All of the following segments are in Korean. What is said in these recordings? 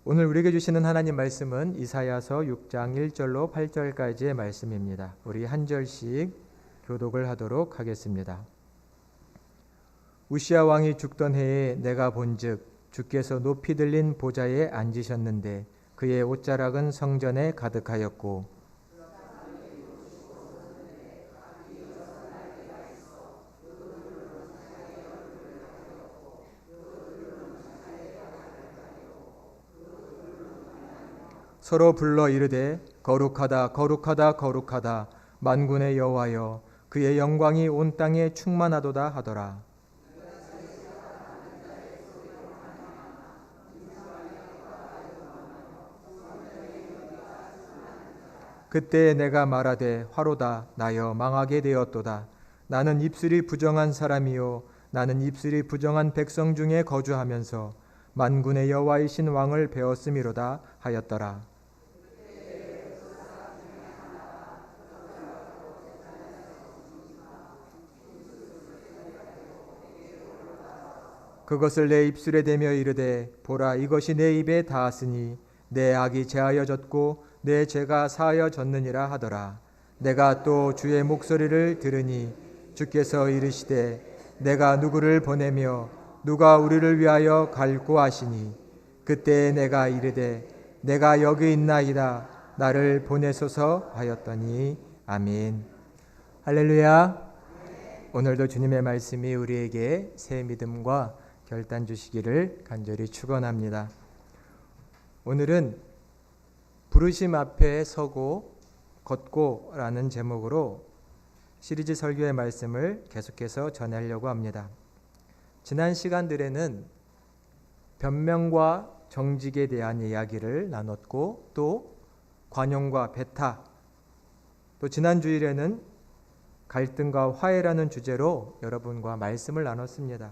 오늘 우리에게 주시는 하나님 말씀은 이사야서 6장 1절로 8절까지의 말씀입니다. 우리 한 절씩 교독을 하도록 하겠습니다. 우시야 왕이 죽던 해에 내가 본즉 주께서 높이 들린 보좌에 앉으셨는데 그의 옷자락은 성전에 가득하였고 서로 불러 이르되 거룩하다 거룩하다 거룩하다 만군의 여호와여 그의 영광이 온 땅에 충만하도다 하더라. 그때 내가 말하되 화로다 나여 망하게 되었도다. 나는 입술이 부정한 사람이요 나는 입술이 부정한 백성 중에 거주하면서 만군의 여호와이신 왕을 배웠음이로다 하였더라. 그것을 내 입술에 대며 이르되 보라 이것이 내 입에 닿았으니 내 악이 제하여졌고 내 죄가 사하여졌느니라 하더라. 내가 또 주의 목소리를 들으니 주께서 이르시되 내가 누구를 보내며 누가 우리를 위하여 갈고 하시니 그때 내가 이르되 내가 여기 있나이다 나를 보내소서 하였더니 아멘. 할렐루야. 오늘도 주님의 말씀이 우리에게 새 믿음과 결단 주시기를 간절히 축원합니다. 오늘은 부르심 앞에 서고 걷고 라는 제목으로 시리즈 설교의 말씀을 계속해서 전하려고 합니다. 지난 시간들에는 변명과 정직에 대한 이야기를 나눴고 또 관용과 배타, 또 지난 주일에는 갈등과 화해라는 주제로 여러분과 말씀을 나눴습니다.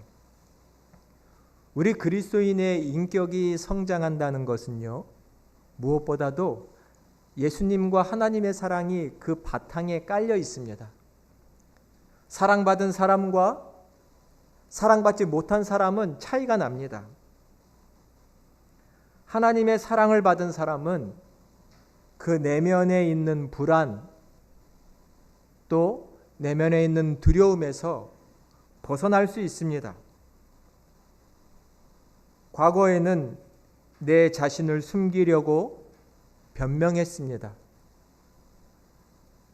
우리 그리스도인의 인격이 성장한다는 것은요, 무엇보다도 예수님과 하나님의 사랑이 그 바탕에 깔려 있습니다. 사랑받은 사람과 사랑받지 못한 사람은 차이가 납니다. 하나님의 사랑을 받은 사람은 그 내면에 있는 불안, 또 내면에 있는 두려움에서 벗어날 수 있습니다. 과거에는 내 자신을 숨기려고 변명했습니다.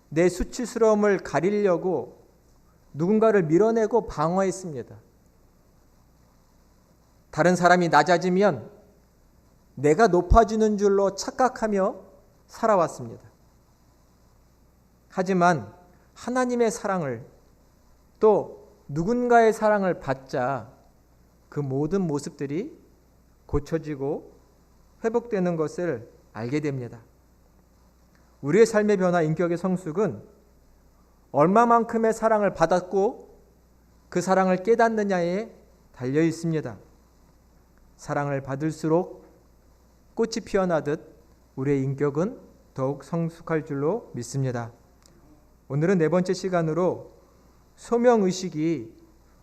내 수치스러움을 가리려고 누군가를 밀어내고 방어했습니다. 다른 사람이 낮아지면 내가 높아지는 줄로 착각하며 살아왔습니다. 하지만 하나님의 사랑을 또 누군가의 사랑을 받자 그 모든 모습들이 고쳐지고 회복되는 것을 알게 됩니다. 우리의 삶의 변화, 인격의 성숙은 얼마만큼의 사랑을 받았고 그 사랑을 깨닫느냐에 달려 있습니다. 사랑을 받을수록 꽃이 피어나듯 우리의 인격은 더욱 성숙할 줄로 믿습니다. 오늘은 네 번째 시간으로 소명의식이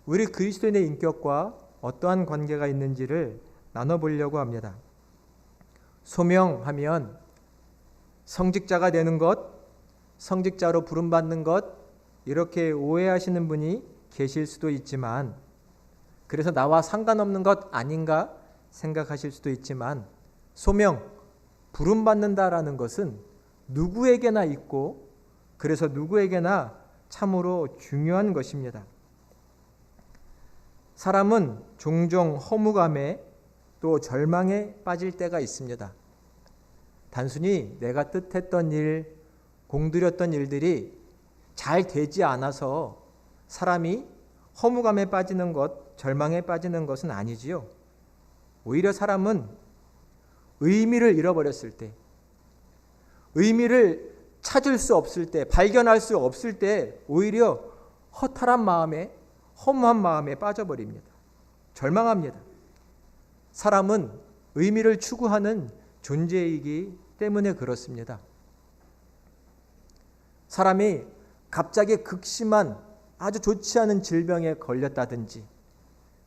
우리 그리스도인의 인격과 어떠한 관계가 있는지를 나눠보려고 합니다. 소명하면 성직자가 되는 것, 성직자로 부름받는 것, 이렇게 오해하시는 분이 계실 수도 있지만, 그래서 나와 상관없는 것 아닌가 생각하실 수도 있지만, 소명, 부름받는다라는 것은 누구에게나 있고 그래서 누구에게나 참으로 중요한 것입니다. 사람은 종종 허무감에 또 절망에 빠질 때가 있습니다. 단순히 내가 뜻했던 일, 공들였던 일들이 잘 되지 않아서 사람이 허무감에 빠지는 것, 절망에 빠지는 것은 아니지요. 오히려 사람은 의미를 잃어버렸을 때, 의미를 찾을 수 없을 때, 발견할 수 없을 때 오히려 허탈한 마음에, 허무한 마음에 빠져버립니다. 절망합니다. 사람은 의미를 추구하는 존재이기 때문에 그렇습니다. 사람이 갑자기 극심한 아주 좋지 않은 질병에 걸렸다든지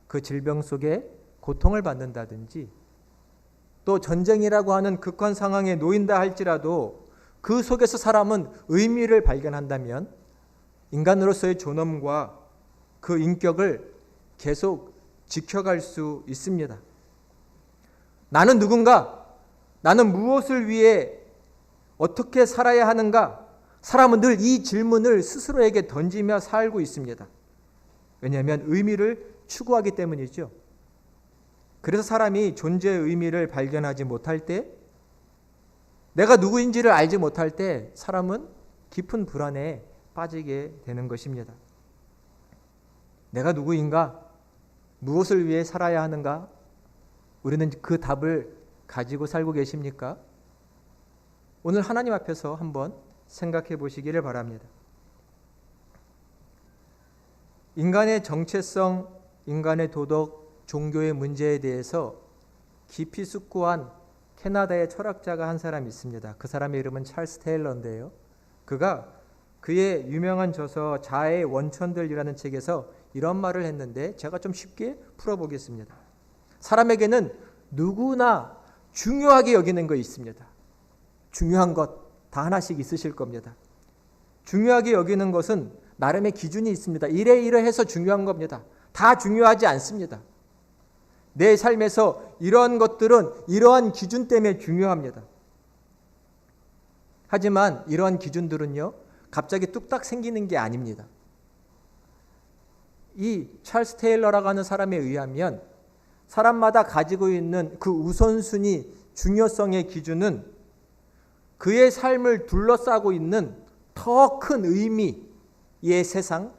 그 질병 속에 고통을 받는다든지 또 전쟁이라고 하는 극한 상황에 놓인다 할지라도 그 속에서 사람은 의미를 발견한다면 인간으로서의 존엄과 그 인격을 계속 지켜갈 수 있습니다. 나는 누군가? 나는 무엇을 위해 어떻게 살아야 하는가? 사람은 늘 이 질문을 스스로에게 던지며 살고 있습니다. 왜냐하면 의미를 추구하기 때문이죠. 그래서 사람이 존재의 의미를 발견하지 못할 때, 내가 누구인지를 알지 못할 때 사람은 깊은 불안에 빠지게 되는 것입니다. 내가 누구인가? 무엇을 위해 살아야 하는가? 우리는 그 답을 가지고 살고 계십니까? 오늘 하나님 앞에서 한번 생각해 보시기를 바랍니다. 인간의 정체성, 인간의 도덕, 종교의 문제에 대해서 깊이 숙고한 캐나다의 철학자가 한 사람이 있습니다. 그 사람의 이름은 찰스 테일러인데요. 그가 그의 유명한 저서 자아의 원천들이라는 책에서 이런 말을 했는데 제가 좀 쉽게 풀어보겠습니다. 사람에게는 누구나 중요하게 여기는 거 있습니다. 중요한 것 다 하나씩 있으실 겁니다. 중요하게 여기는 것은 나름의 기준이 있습니다. 이래이래해서 중요한 겁니다. 다 중요하지 않습니다. 내 삶에서 이러한 것들은 이러한 기준 때문에 중요합니다. 하지만 이러한 기준들은요, 갑자기 뚝딱 생기는 게 아닙니다. 이 찰스 테일러라고 하는 사람에 의하면 사람마다 가지고 있는 그 우선순위, 중요성의 기준은 그의 삶을 둘러싸고 있는 더 큰 의미의 세상,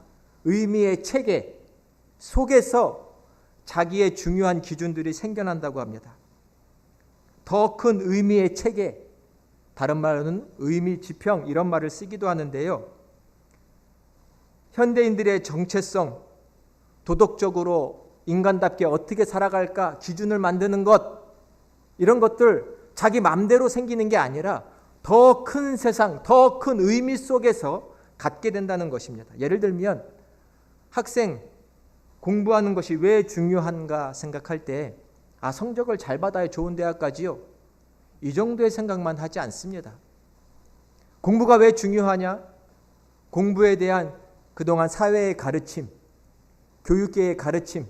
의미의 체계 속에서 자기의 중요한 기준들이 생겨난다고 합니다. 더 큰 의미의 체계, 다른 말로는 의미 지평, 이런 말을 쓰기도 하는데요. 현대인들의 정체성, 도덕적으로 인간답게 어떻게 살아갈까 기준을 만드는 것, 이런 것들 자기 맘대로 생기는 게 아니라 더 큰 세상, 더 큰 의미 속에서 갖게 된다는 것입니다. 예를 들면 학생 공부하는 것이 왜 중요한가 생각할 때 성적을 잘 받아야 좋은 대학 가지요. 이 정도의 생각만 하지 않습니다. 공부가 왜 중요하냐? 공부에 대한 그동안 사회의 가르침, 교육계의 가르침,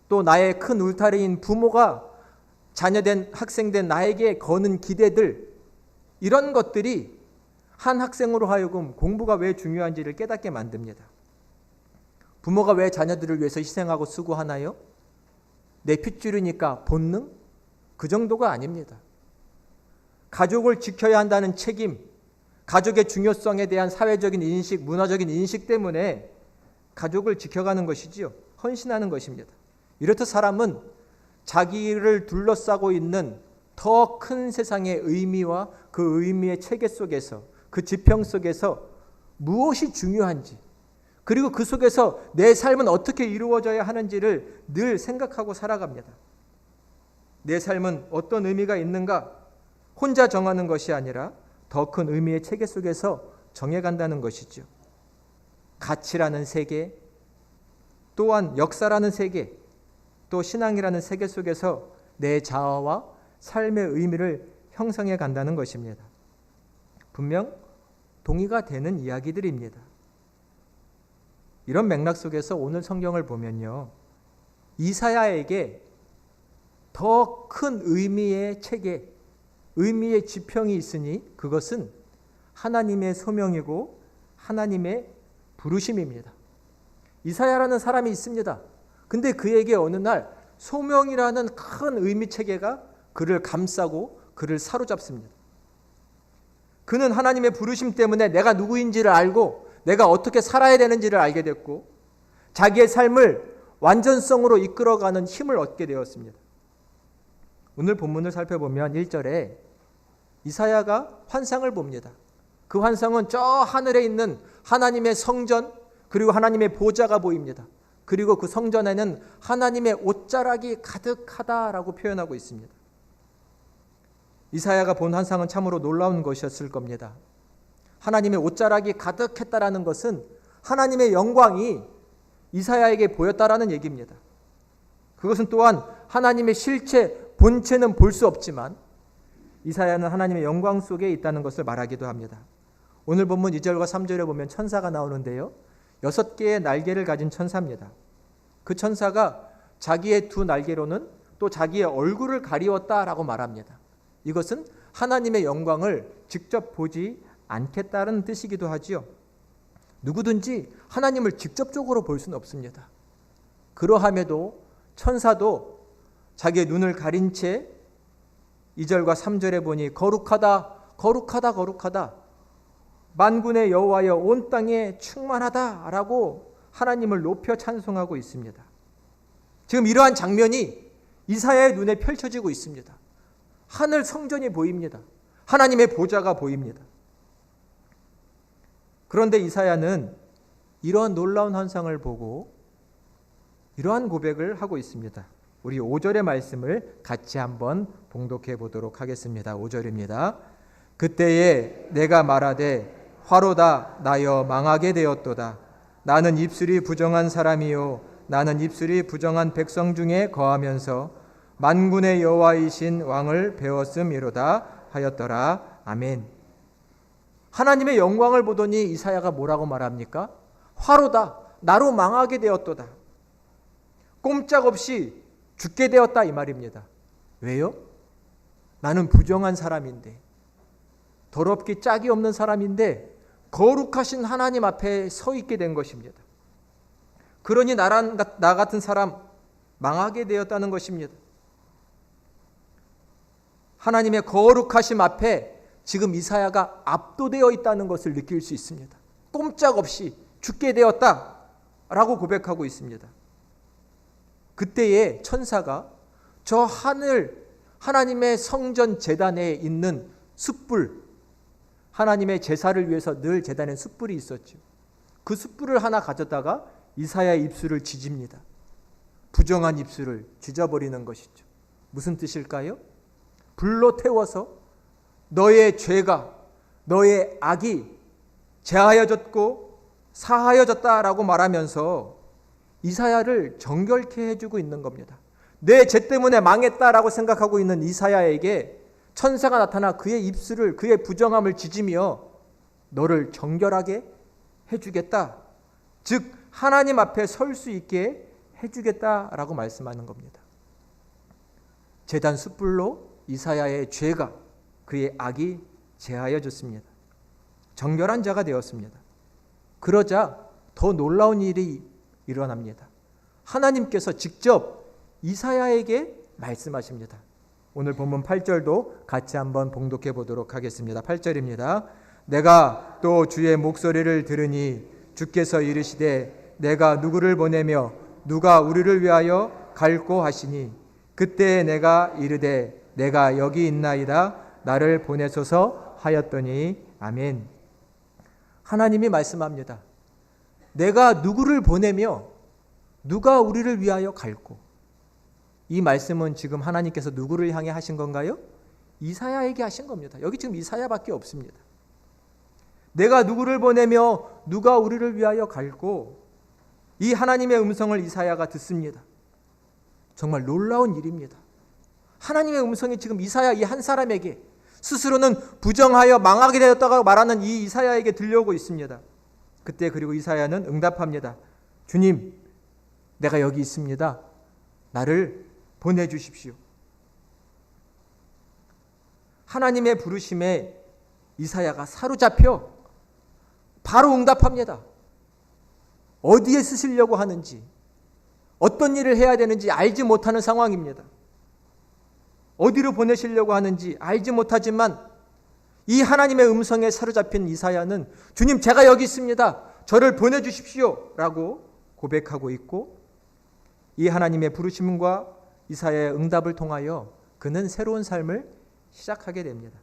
또 나의 큰 울타리인 부모가 자녀된 학생된 나에게 거는 기대들, 이런 것들이 한 학생으로 하여금 공부가 왜 중요한지를 깨닫게 만듭니다. 부모가 왜 자녀들을 위해서 희생하고 수고하나요? 내 핏줄이니까 본능? 그 정도가 아닙니다. 가족을 지켜야 한다는 책임, 가족의 중요성에 대한 사회적인 인식, 문화적인 인식 때문에 가족을 지켜가는 것이지요. 헌신하는 것입니다. 이렇듯 사람은 자기를 둘러싸고 있는 더 큰 세상의 의미와 그 의미의 체계 속에서, 그 지평 속에서 무엇이 중요한지, 그리고 그 속에서 내 삶은 어떻게 이루어져야 하는지를 늘 생각하고 살아갑니다. 내 삶은 어떤 의미가 있는가? 혼자 정하는 것이 아니라 더 큰 의미의 체계 속에서 정해간다는 것이죠. 가치라는 세계, 또한 역사라는 세계, 또 신앙이라는 세계 속에서 내 자아와 삶의 의미를 형성해 간다는 것입니다. 분명 동의가 되는 이야기들입니다. 이런 맥락 속에서 오늘 성경을 보면요, 이사야에게 더 큰 의미의 체계, 의미의 지평이 있으니 그것은 하나님의 소명이고 하나님의 부르심입니다. 이사야라는 사람이 있습니다. 근데 그에게 어느 날 소명이라는 큰 의미 체계가 그를 감싸고 그를 사로잡습니다. 그는 하나님의 부르심 때문에 내가 누구인지를 알고 내가 어떻게 살아야 되는지를 알게 됐고 자기의 삶을 완전성으로 이끌어가는 힘을 얻게 되었습니다. 오늘 본문을 살펴보면 1절에 이사야가 환상을 봅니다. 그 환상은 저 하늘에 있는 하나님의 성전, 그리고 하나님의 보좌가 보입니다. 그리고 그 성전에는 하나님의 옷자락이 가득하다라고 표현하고 있습니다. 이사야가 본 환상은 참으로 놀라운 것이었을 겁니다. 하나님의 옷자락이 가득했다라는 것은 하나님의 영광이 이사야에게 보였다라는 얘기입니다. 그것은 또한 하나님의 실체, 본체는 볼 수 없지만 이사야는 하나님의 영광 속에 있다는 것을 말하기도 합니다. 오늘 본문 2절과 3절에 보면 천사가 나오는데요. 6개의 날개를 가진 천사입니다. 그 천사가 자기의 2 날개로는 또 자기의 얼굴을 가리웠다라고 말합니다. 이것은 하나님의 영광을 직접 보지 않겠다는 뜻이기도 하지요. 누구든지 하나님을 직접적으로 볼 수는 없습니다. 그러함에도 천사도 자기의 눈을 가린 채 2절과 3절에 보니 거룩하다 거룩하다 거룩하다 만군의 여호와여 온 땅에 충만하다라고 하나님을 높여 찬송하고 있습니다. 지금 이러한 장면이 이사야의 눈에 펼쳐지고 있습니다. 하늘 성전이 보입니다. 하나님의 보좌가 보입니다. 그런데 이사야는 이러한 놀라운 환상을 보고 이러한 고백을 하고 있습니다. 우리 5절의 말씀을 같이 한번 봉독해 보도록 하겠습니다. 5절입니다. 그때에 내가 말하되 화로다 나여 망하게 되었도다. 나는 입술이 부정한 사람이요 나는 입술이 부정한 백성 중에 거하면서 만군의 여호와이신 왕을 배웠음이로다 하였더라. 아멘. 하나님의 영광을 보더니 이사야가 뭐라고 말합니까? 화로다 나로 망하게 되었도다. 꼼짝없이 죽게 되었다 이 말입니다. 왜요? 나는 부정한 사람인데 더럽기 짝이 없는 사람인데 거룩하신 하나님 앞에 서 있게 된 것입니다. 그러니 나 같은 사람 망하게 되었다는 것입니다. 하나님의 거룩하심 앞에 지금 이사야가 압도되어 있다는 것을 느낄 수 있습니다. 꼼짝없이 죽게 되었다라고 고백하고 있습니다. 그때에 천사가 저 하늘 하나님의 성전 제단에 있는 숯불, 하나님의 제사를 위해서 늘 제단에 숯불이 있었죠. 그 숯불을 하나 가져다가 이사야의 입술을 지집니다. 부정한 입술을 지져버리는 것이죠. 무슨 뜻일까요? 불로 태워서 너의 죄가, 너의 악이 제하여졌고 사하여졌다라고 말하면서 이사야를 정결케 해주고 있는 겁니다. 내 죄 때문에 망했다라고 생각하고 있는 이사야에게 천사가 나타나 그의 입술을, 그의 부정함을 지지며 너를 정결하게 해주겠다. 즉 하나님 앞에 설 수 있게 해주겠다라고 말씀하는 겁니다. 제단 숯불로 이사야의 죄가, 그의 악이 제하여졌습니다. 정결한 자가 되었습니다. 그러자 더 놀라운 일이 일어납니다. 하나님께서 직접 이사야에게 말씀하십니다. 오늘 본문 8절도 같이 한번 봉독해 보도록 하겠습니다. 8절입니다. 내가 또 주의 목소리를 들으니 주께서 이르시되 내가 누구를 보내며 누가 우리를 위하여 갈꼬 하시니 그때 내가 이르되 내가 여기 있나이다 나를 보내소서 하였더니 아멘. 하나님이 말씀합니다. 내가 누구를 보내며 누가 우리를 위하여 갈꼬. 이 말씀은 지금 하나님께서 누구를 향해 하신 건가요? 이사야에게 하신 겁니다. 여기 지금 이사야밖에 없습니다. 내가 누구를 보내며 누가 우리를 위하여 갈꼬. 이 하나님의 음성을 이사야가 듣습니다. 정말 놀라운 일입니다. 하나님의 음성이 지금 이사야 이 한 사람에게 스스로는 부정하여 망하게 되었다고 말하는 이 이사야에게 들려오고 있습니다. 그때 그리고 이사야는 응답합니다. 주님, 내가 여기 있습니다. 나를 보내주십시오. 하나님의 부르심에 이사야가 사로잡혀 바로 응답합니다. 어디에 쓰시려고 하는지, 어떤 일을 해야 되는지 알지 못하는 상황입니다. 어디로 보내시려고 하는지 알지 못하지만 이 하나님의 음성에 사로잡힌 이사야는 주님, 제가 여기 있습니다. 저를 보내주십시오 라고 고백하고 있고, 이 하나님의 부르심과 이사야의 응답을 통하여 그는 새로운 삶을 시작하게 됩니다.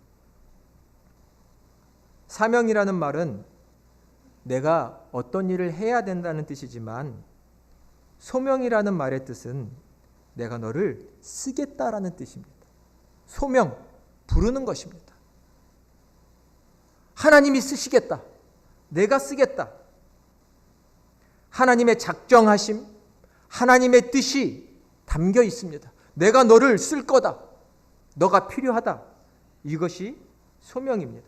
사명이라는 말은 내가 어떤 일을 해야 된다는 뜻이지만, 소명이라는 말의 뜻은 내가 너를 쓰겠다라는 뜻입니다. 소명, 부르는 것입니다. 하나님이 쓰시겠다. 내가 쓰겠다. 하나님의 작정하심, 하나님의 뜻이 담겨 있습니다. 내가 너를 쓸 거다. 너가 필요하다. 이것이 소명입니다.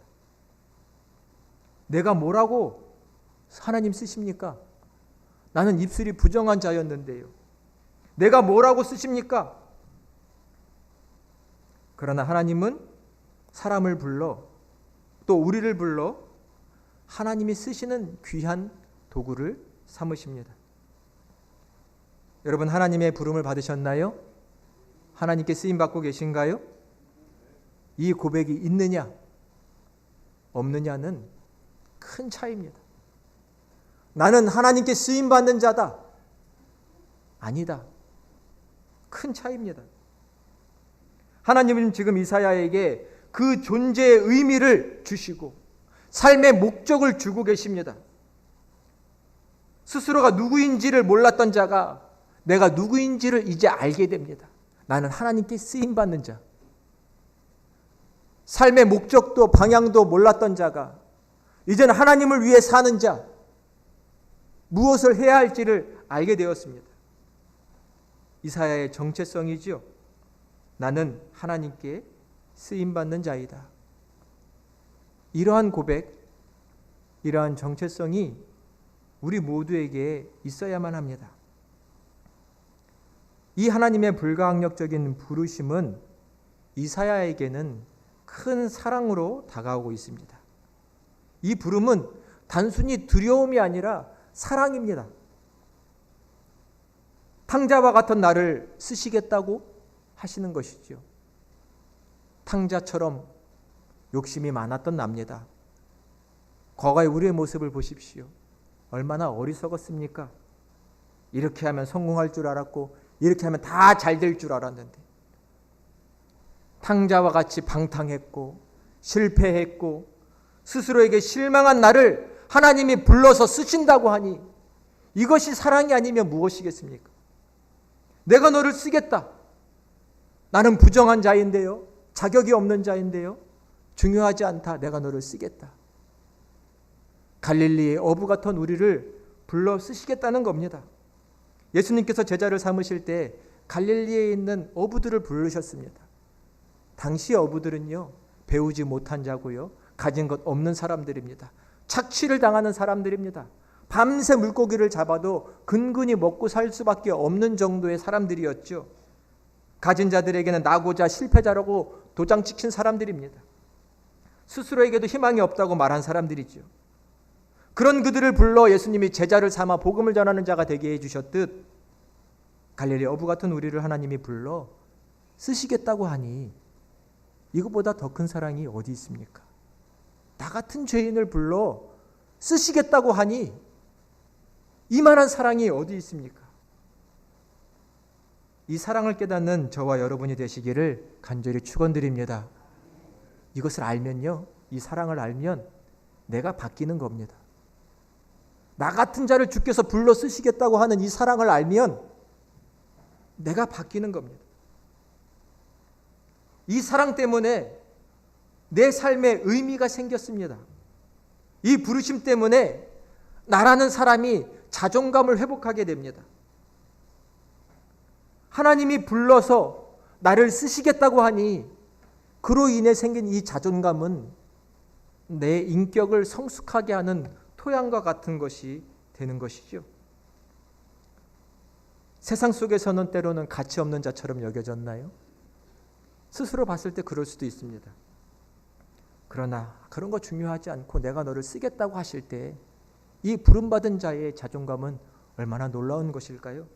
내가 뭐라고 하나님 쓰십니까? 나는 입술이 부정한 자였는데요. 내가 뭐라고 쓰십니까? 그러나 하나님은 사람을 불러, 또 우리를 불러 하나님이 쓰시는 귀한 도구를 삼으십니다. 여러분, 하나님의 부름을 받으셨나요? 하나님께 쓰임받고 계신가요? 이 고백이 있느냐 없느냐는 큰 차이입니다. 나는 하나님께 쓰임받는 자다. 아니다. 큰 차이입니다. 하나님은 지금 이사야에게 그 존재의 의미를 주시고 삶의 목적을 주고 계십니다. 스스로가 누구인지를 몰랐던 자가 내가 누구인지를 이제 알게 됩니다. 나는 하나님께 쓰임받는 자. 삶의 목적도 방향도 몰랐던 자가 이제는 하나님을 위해 사는 자, 무엇을 해야 할지를 알게 되었습니다. 이사야의 정체성이지요. 나는 하나님께 쓰임받는 자이다. 이러한 고백, 이러한 정체성이 우리 모두에게 있어야만 합니다. 이 하나님의 불가항력적인 부르심은 이사야에게는 큰 사랑으로 다가오고 있습니다. 이 부름은 단순히 두려움이 아니라 사랑입니다. 탕자와 같은 나를 쓰시겠다고 하시는 것이죠. 탕자처럼 욕심이 많았던 납니다. 과거의 우리의 모습을 보십시오. 얼마나 어리석었습니까? 이렇게 하면 성공할 줄 알았고 이렇게 하면 다 잘 될 줄 알았는데 탕자와 같이 방탕했고 실패했고 스스로에게 실망한 나를 하나님이 불러서 쓰신다고 하니 이것이 사랑이 아니면 무엇이겠습니까? 내가 너를 쓰겠다. 나는 부정한 자인데요. 자격이 없는 자인데요. 중요하지 않다. 내가 너를 쓰겠다. 갈릴리의 어부 같은 우리를 불러 쓰시겠다는 겁니다. 예수님께서 제자를 삼으실 때 갈릴리에 있는 어부들을 부르셨습니다. 당시 어부들은요, 배우지 못한 자고요, 가진 것 없는 사람들입니다. 착취를 당하는 사람들입니다. 밤새 물고기를 잡아도 근근히 먹고 살 수밖에 없는 정도의 사람들이었죠. 가진 자들에게는 나고자 실패자라고 도장 찍힌 사람들입니다. 스스로에게도 희망이 없다고 말한 사람들이죠. 그런 그들을 불러 예수님이 제자를 삼아 복음을 전하는 자가 되게 해주셨듯 갈릴리 어부 같은 우리를 하나님이 불러 쓰시겠다고 하니 이것보다 더 큰 사랑이 어디 있습니까? 나 같은 죄인을 불러 쓰시겠다고 하니 이만한 사랑이 어디 있습니까? 이 사랑을 깨닫는 저와 여러분이 되시기를 간절히 축원드립니다. 이것을 알면요, 이 사랑을 알면 내가 바뀌는 겁니다. 나 같은 자를 주께서 불러 쓰시겠다고 하는 이 사랑을 알면 내가 바뀌는 겁니다. 이 사랑 때문에 내 삶에 의미가 생겼습니다. 이 부르심 때문에 나라는 사람이 자존감을 회복하게 됩니다. 하나님이 불러서 나를 쓰시겠다고 하니 그로 인해 생긴 이 자존감은 내 인격을 성숙하게 하는 토양과 같은 것이 되는 것이죠. 세상 속에서는 때로는 가치 없는 자처럼 여겨졌나요? 스스로 봤을 때 그럴 수도 있습니다. 그러나 그런 거 중요하지 않고 내가 너를 쓰겠다고 하실 때 이 부름받은 자의 자존감은 얼마나 놀라운 것일까요?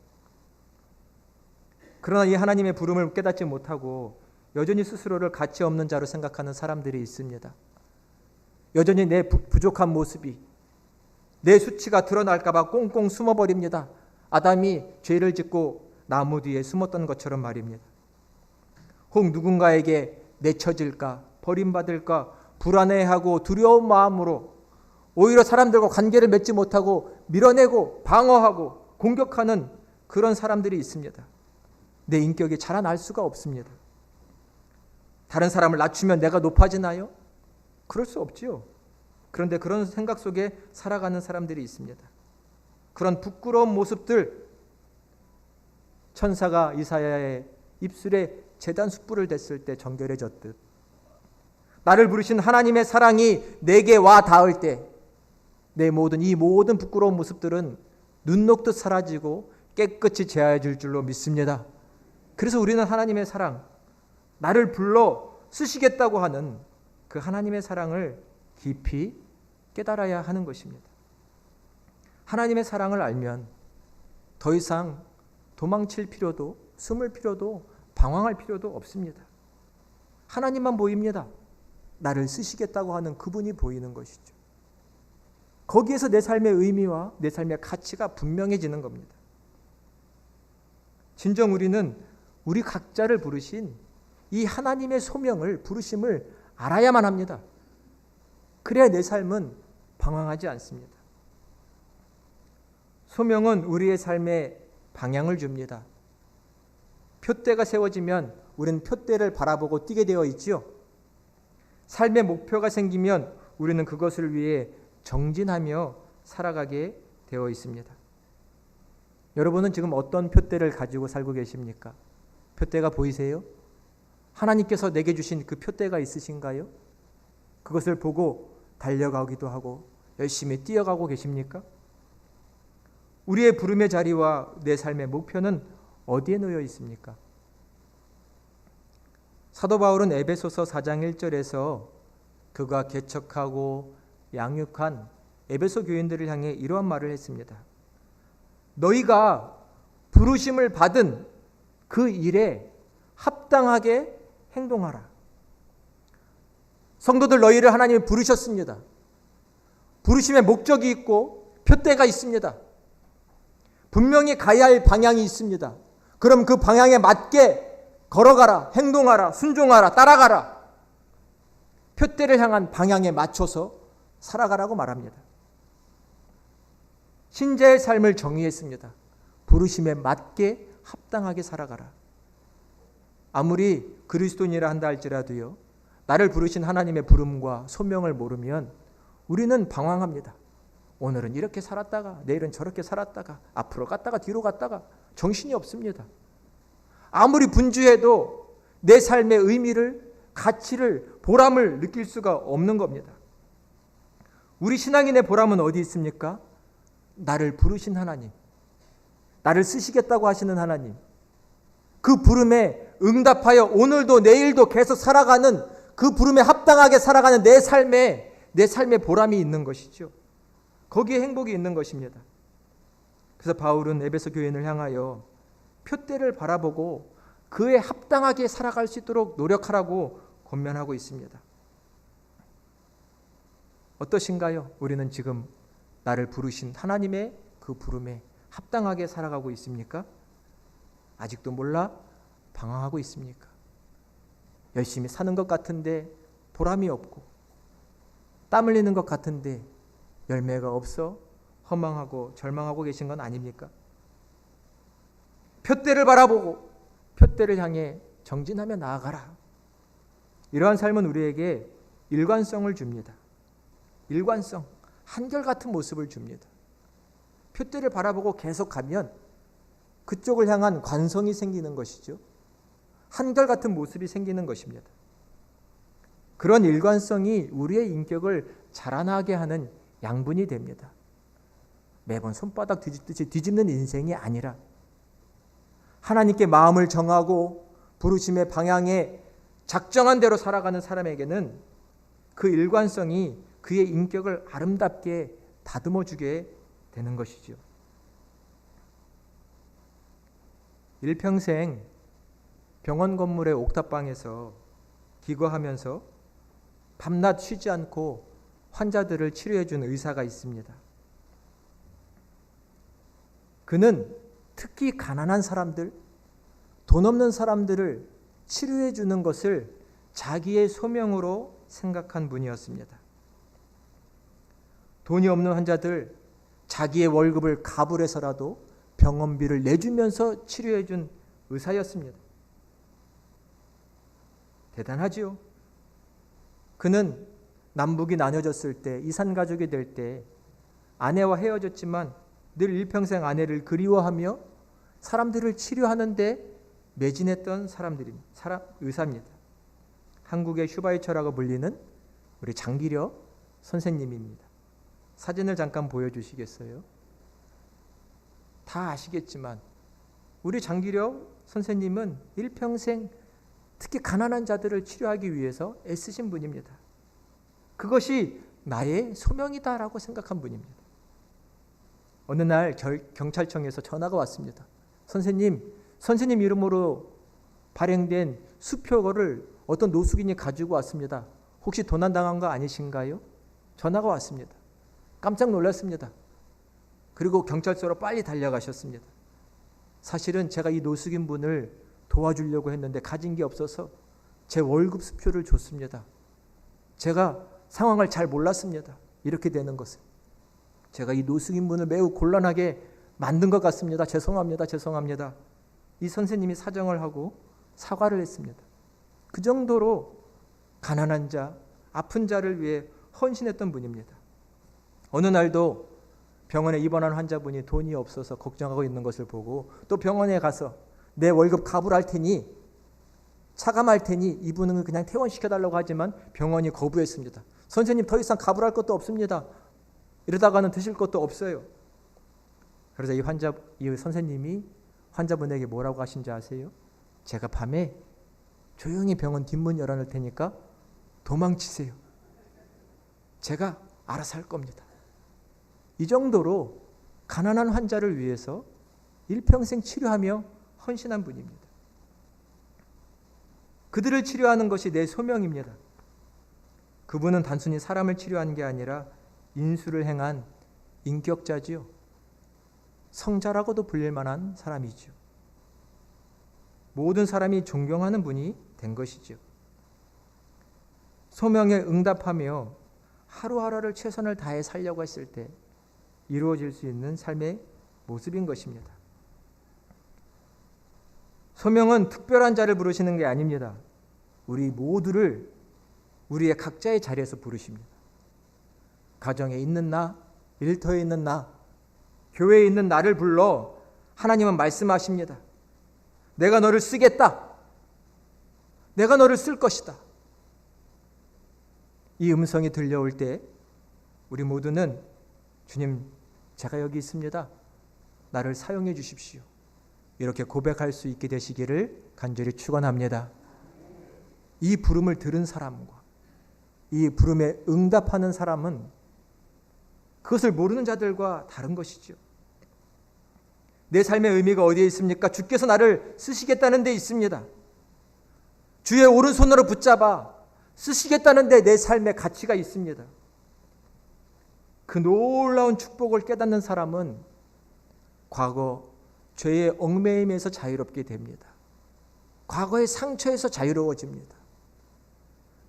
그러나 이 하나님의 부름을 깨닫지 못하고 여전히 스스로를 가치 없는 자로 생각하는 사람들이 있습니다. 여전히 내 부족한 모습이, 내 수치가 드러날까 봐 꽁꽁 숨어버립니다. 아담이 죄를 짓고 나무 뒤에 숨었던 것처럼 말입니다. 혹 누군가에게 내쳐질까, 버림받을까 불안해하고 두려운 마음으로 오히려 사람들과 관계를 맺지 못하고 밀어내고 방어하고 공격하는 그런 사람들이 있습니다. 내 인격이 자라날 수가 없습니다. 다른 사람을 낮추면 내가 높아지나요? 그럴 수 없지요. 그런데 그런 생각 속에 살아가는 사람들이 있습니다. 그런 부끄러운 모습들 천사가 이사야의 입술에 제단 숯불을 댔을 때 정결해졌듯 나를 부르신 하나님의 사랑이 내게 와 닿을 때 내 이 모든 부끄러운 모습들은 눈 녹듯 사라지고 깨끗이 제하여질 줄로 믿습니다. 그래서 우리는 하나님의 사랑, 나를 불러 쓰시겠다고 하는 그 하나님의 사랑을 깊이 깨달아야 하는 것입니다. 하나님의 사랑을 알면 더 이상 도망칠 필요도, 숨을 필요도, 방황할 필요도 없습니다. 하나님만 보입니다. 나를 쓰시겠다고 하는 그분이 보이는 것이죠. 거기에서 내 삶의 의미와 내 삶의 가치가 분명해지는 겁니다. 진정 우리는 우리 각자를 부르신 이 하나님의 소명을, 부르심을 알아야만 합니다. 그래야 내 삶은 방황하지 않습니다. 소명은 우리의 삶에 방향을 줍니다. 표대가 세워지면 우리는 표대를 바라보고 뛰게 되어 있지요. 삶의 목표가 생기면 우리는 그것을 위해 정진하며 살아가게 되어 있습니다. 여러분은 지금 어떤 표대를 가지고 살고 계십니까? 표대가 보이세요? 하나님께서 내게 주신 그 표대가 있으신가요? 그것을 보고 달려가기도 하고 열심히 뛰어가고 계십니까? 우리의 부름의 자리와 내 삶의 목표는 어디에 놓여 있습니까? 사도 바울은 에베소서 4장 1절에서 그가 개척하고 양육한 에베소 교인들을 향해 이러한 말을 했습니다. 너희가 부르심을 받은 그 일에 합당하게 행동하라. 성도들, 너희를 하나님이 부르셨습니다. 부르심의 목적이 있고 표대가 있습니다. 분명히 가야 할 방향이 있습니다. 그럼 그 방향에 맞게 걸어가라, 행동하라, 순종하라, 따라가라. 표대를 향한 방향에 맞춰서 살아가라고 말합니다. 신자의 삶을 정의했습니다. 부르심에 맞게 합당하게 살아가라. 아무리 그리스도인이라 한다 할지라도요, 나를 부르신 하나님의 부름과 소명을 모르면 우리는 방황합니다. 오늘은 이렇게 살았다가 내일은 저렇게 살았다가 앞으로 갔다가 뒤로 갔다가 정신이 없습니다. 아무리 분주해도 내 삶의 의미를, 가치를, 보람을 느낄 수가 없는 겁니다. 우리 신앙인의 보람은 어디 있습니까? 나를 부르신 하나님, 나를 쓰시겠다고 하시는 하나님, 그 부름에 응답하여 오늘도 내일도 계속 살아가는, 그 부름에 합당하게 살아가는 내 삶에 보람이 있는 것이죠. 거기에 행복이 있는 것입니다. 그래서 바울은 에베소 교인을 향하여 표대를 바라보고 그에 합당하게 살아갈 수 있도록 노력하라고 권면하고 있습니다. 어떠신가요? 우리는 지금 나를 부르신 하나님의 그 부름에 합당하게 살아가고 있습니까? 아직도 몰라 방황하고 있습니까? 열심히 사는 것 같은데 보람이 없고, 땀 흘리는 것 같은데 열매가 없어 허망하고 절망하고 계신 건 아닙니까? 표대를 바라보고 표대를 향해 정진하며 나아가라. 이러한 삶은 우리에게 일관성을 줍니다. 일관성, 한결같은 모습을 줍니다. 표대를 바라보고 계속 가면 그쪽을 향한 관성이 생기는 것이죠. 한결같은 모습이 생기는 것입니다. 그런 일관성이 우리의 인격을 자라나게 하는 양분이 됩니다. 매번 손바닥 뒤집듯이 뒤집는 인생이 아니라 하나님께 마음을 정하고 부르심의 방향에 작정한 대로 살아가는 사람에게는 그 일관성이 그의 인격을 아름답게 다듬어주게 되는 것이죠. 일평생 병원 건물의 옥탑방에서 기거하면서 밤낮 쉬지 않고 환자들을 치료해 준 의사가 있습니다. 그는 특히 가난한 사람들, 돈 없는 사람들을 치료해 주는 것을 자기의 소명으로 생각한 분이었습니다. 돈이 없는 환자들, 자기의 월급을 가불해서라도 병원비를 내주면서 치료해 준 의사였습니다. 대단하지요. 그는 남북이 나뉘어졌을 때, 이산가족이 될 때 아내와 헤어졌지만 늘 일평생 아내를 그리워하며 사람들을 치료하는데 매진했던 의사입니다. 한국의 슈바이처라고 불리는 우리 장기려 선생님입니다. 사진을 잠깐 보여주시겠어요? 다 아시겠지만 우리 장기려 선생님은 일평생 특히 가난한 자들을 치료하기 위해서 애쓰신 분입니다. 그것이 나의 소명이다라고 생각한 분입니다. 어느 날 경찰청에서 전화가 왔습니다. 선생님 이름으로 발행된 수표를 어떤 노숙인이 가지고 왔습니다. 혹시 도난당한 거 아니신가요? 전화가 왔습니다. 깜짝 놀랐습니다. 그리고 경찰서로 빨리 달려가셨습니다. 사실은 제가 이 노숙인 분을 도와주려고 했는데 가진 게 없어서 제 월급 수표를 줬습니다. 제가 상황을 잘 몰랐습니다. 이렇게 되는 것을. 제가 이 노숙인 분을 매우 곤란하게 만든 것 같습니다. 죄송합니다. 이 선생님이 사정을 하고 사과를 했습니다. 그 정도로 가난한 자, 아픈 자를 위해 헌신했던 분입니다. 어느 날도 병원에 입원한 환자분이 돈이 없어서 걱정하고 있는 것을 보고 또 병원에 가서 내 월급 가불할 테니 차감할 테니 이분은 그냥 퇴원시켜달라고 하지만 병원이 거부했습니다. 선생님 더 이상 가불할 것도 없습니다. 이러다가는 드실 것도 없어요. 그래서 이 선생님이 환자분에게 뭐라고 하신지 아세요? 제가 밤에 조용히 병원 뒷문 열어놓을 테니까 도망치세요. 제가 알아서 할 겁니다. 이 정도로 가난한 환자를 위해서 일평생 치료하며 헌신한 분입니다. 그들을 치료하는 것이 내 소명입니다. 그분은 단순히 사람을 치료한 게 아니라 인수를 행한 인격자지요. 성자라고도 불릴 만한 사람이죠. 모든 사람이 존경하는 분이 된 것이죠. 소명에 응답하며 하루하루를 최선을 다해 살려고 했을 때 이루어질 수 있는 삶의 모습인 것입니다. 소명은 특별한 자를 부르시는 게 아닙니다. 우리 모두를 우리의 각자의 자리에서 부르십니다. 가정에 있는 나, 일터에 있는 나, 교회에 있는 나를 불러 하나님은 말씀하십니다. 내가 너를 쓰겠다. 내가 너를 쓸 것이다. 이 음성이 들려올 때 우리 모두는 주님, 제가 여기 있습니다. 나를 사용해 주십시오. 이렇게 고백할 수 있게 되시기를 간절히 축원합니다. 이 부름을 들은 사람과 이 부름에 응답하는 사람은 그것을 모르는 자들과 다른 것이죠. 내 삶의 의미가 어디에 있습니까? 주께서 나를 쓰시겠다는 데 있습니다. 주의 오른손으로 붙잡아 쓰시겠다는 데 내 삶의 가치가 있습니다. 그 놀라운 축복을 깨닫는 사람은 과거 죄의 얽매임에서 자유롭게 됩니다. 과거의 상처에서 자유로워집니다.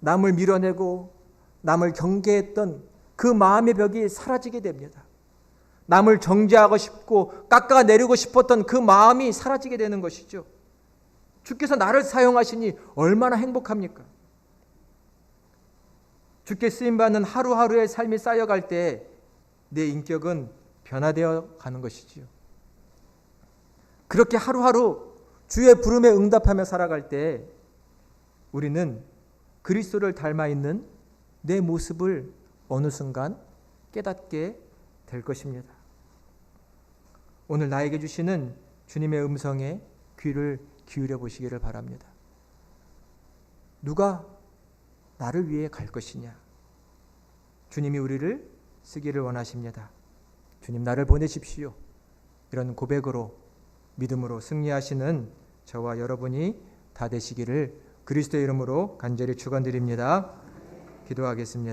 남을 밀어내고 남을 경계했던 그 마음의 벽이 사라지게 됩니다. 남을 정죄하고 싶고 깎아내리고 싶었던 그 마음이 사라지게 되는 것이죠. 주께서 나를 사용하시니 얼마나 행복합니까? 주께 쓰임받는 하루하루의 삶이 쌓여갈 때 내 인격은 변화되어 가는 것이지요. 그렇게 하루하루 주의 부름에 응답하며 살아갈 때 우리는 그리스도를 닮아 있는 내 모습을 어느 순간 깨닫게 될 것입니다. 오늘 나에게 주시는 주님의 음성에 귀를 기울여 보시기를 바랍니다. 누가 나를 위해 갈 것이냐? 주님이 우리를 쓰기를 원하십니다. 주님 나를 보내십시오. 이런 고백으로 믿음으로 승리하시는 저와 여러분이 다 되시기를 그리스도의 이름으로 간절히 축원드립니다. 기도하겠습니다.